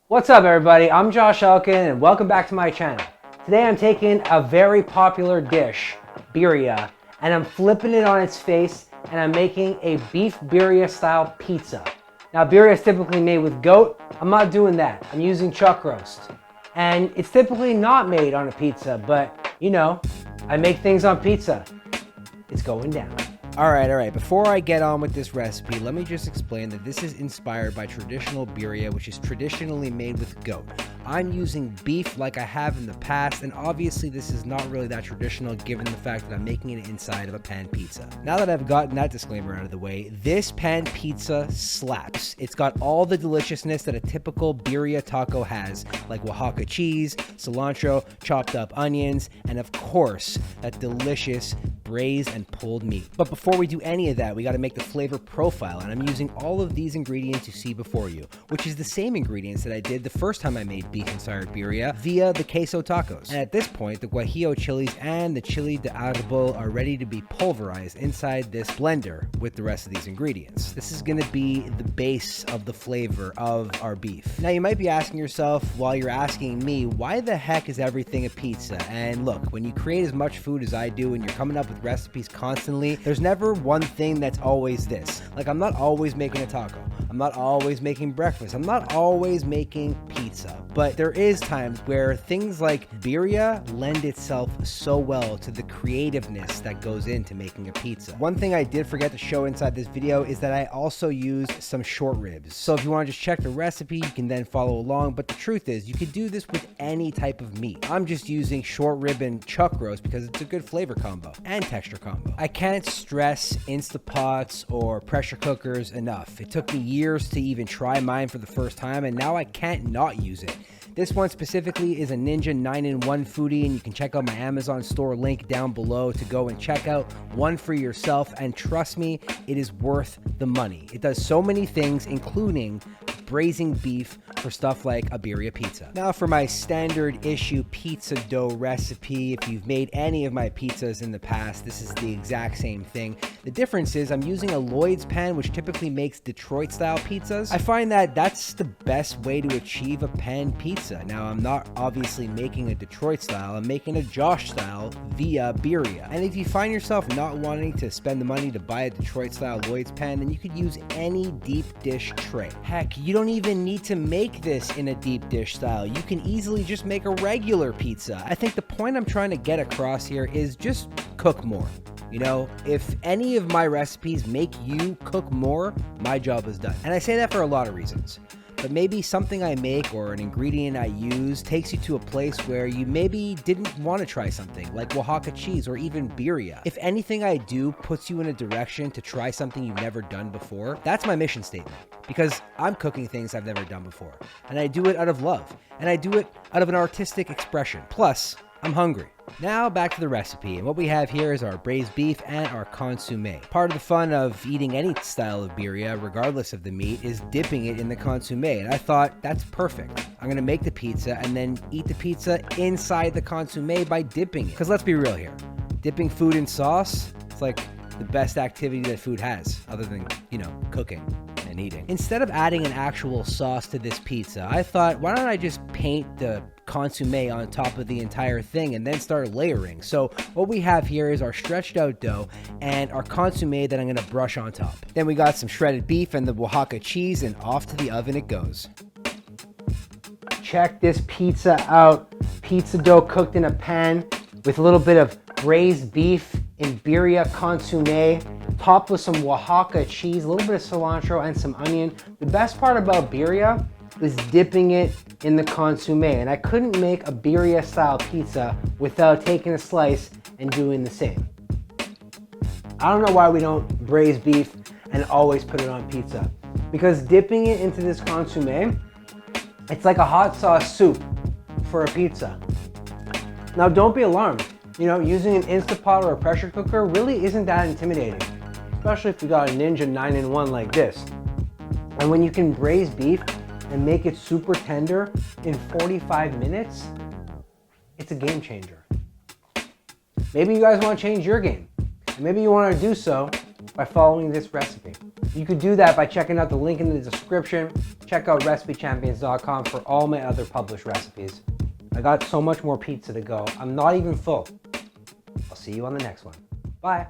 What's up everybody, I'm TheJoshElkin and welcome back to my channel. Today I'm taking a very popular dish, birria, and I'm flipping it on its face and I'm making a beef birria style pizza. Now birria is typically made with goat. I'm not doing that. I'm using chuck roast. And it's typically not made on a pizza, but you know, I make things on pizza. It's going down. All right. Before I get on with this recipe, let me just explain that this is inspired by traditional birria, which is traditionally made with goat. I'm using beef like I have in the past, and obviously this is not really that traditional given the fact that I'm making it inside of a pan pizza. Now that I've gotten that disclaimer out of the way, this pan pizza slaps. It's got all the deliciousness that a typical birria taco has, like Oaxaca cheese, cilantro, chopped up onions, and of course, that delicious braised and pulled meat. But before we do any of that, we got to make the flavor profile, and I'm using all of these ingredients you see before you, which is the same ingredients that I did the first time I made beef-inspired birria via the queso tacos. And at this point, the guajillo chilies and the chili de árbol are ready to be pulverized inside this blender with the rest of these ingredients. This is going to be the base of the flavor of our beef. Now you might be asking yourself, while you're asking me, why the heck is everything a pizza? And look, when you create as much food as I do and you're coming up with recipes constantly, there's never one thing that's always this. Like, I'm not always making a taco. I'm not always making breakfast. I'm not always making pizza. But there is times where things like birria lend itself so well to the creativeness that goes into making a pizza. One thing I did forget to show inside this video is that I also used some short ribs. So if you want to just check the recipe, you can then follow along. But the truth is, you could do this with any type of meat. I'm just using short rib and chuck roast because it's a good flavor combo and texture combo. I can't stress Instapots or pressure cookers enough. It took me years to even try mine for the first time, and now I can't not use it. This one specifically is a Ninja 9-in-1 foodie, and you can check out my Amazon store link down below to go and check out one for yourself, and trust me, it is worth the money. It does so many things, including braising beef for stuff like a birria pizza. Now for my standard issue pizza dough recipe, if you've made any of my pizzas in the past, this is the exact same thing. The difference is I'm using a Lloyd's pan, which typically makes Detroit style pizzas. I find that that's the best way to achieve a pan pizza. Now I'm not obviously making a Detroit style, I'm making a Josh style via birria. And if you find yourself not wanting to spend the money to buy a Detroit style Lloyd's pan, then you could use any deep dish tray. Heck, you don't even need to make this in a deep dish style. You can easily just make a regular pizza. I think the point I'm trying to get across here is just cook more. You know, if any of my recipes make you cook more, my job is done. And I say that for a lot of reasons. But maybe something I make or an ingredient I use takes you to a place where you maybe didn't want to try something, like Oaxaca cheese or even birria. If anything I do puts you in a direction to try something you've never done before, that's my mission statement. Because I'm cooking things I've never done before. And I do it out of love. And I do it out of an artistic expression. Plus, I'm hungry. Now back to the recipe, and what we have here is our braised beef and our consommé. Part of the fun of eating any style of birria, regardless of the meat, is dipping it in the consommé, and I thought that's perfect. I'm gonna make the pizza and then eat the pizza inside the consommé by dipping it. Because let's be real here, dipping food in sauce, it's like the best activity that food has, other than, you know, cooking and eating. Instead of adding an actual sauce to this pizza, I thought, why don't I just paint the consommé on top of the entire thing and then start layering. So what we have here is our stretched out dough and our consommé that I'm going to brush on top. Then we got some shredded beef and the Oaxaca cheese, and off to the oven it goes. Check this pizza out. Pizza dough cooked in a pan with a little bit of braised beef in birria consommé, topped with some Oaxaca cheese, a little bit of cilantro and some onion. The best part about birria is dipping it in the consommé, and I couldn't make a birria style pizza without taking a slice and doing the same. I don't know why we don't braise beef and always put it on pizza, because dipping it into this consommé, it's like a hot sauce soup for a pizza. Now don't be alarmed, you know, using an Instapot or a pressure cooker really isn't that intimidating, especially if you got a Ninja 9-in-1 like this. And when you can braise beef and make it super tender in 45 minutes, it's a game changer. Maybe you guys want to change your game, and maybe you want to do so by following this recipe. You could do that by checking out the link in the description. Check out recipechampions.com for all my other published recipes. I got so much more pizza to go. I'm not even full. I'll see you on the next one. Bye.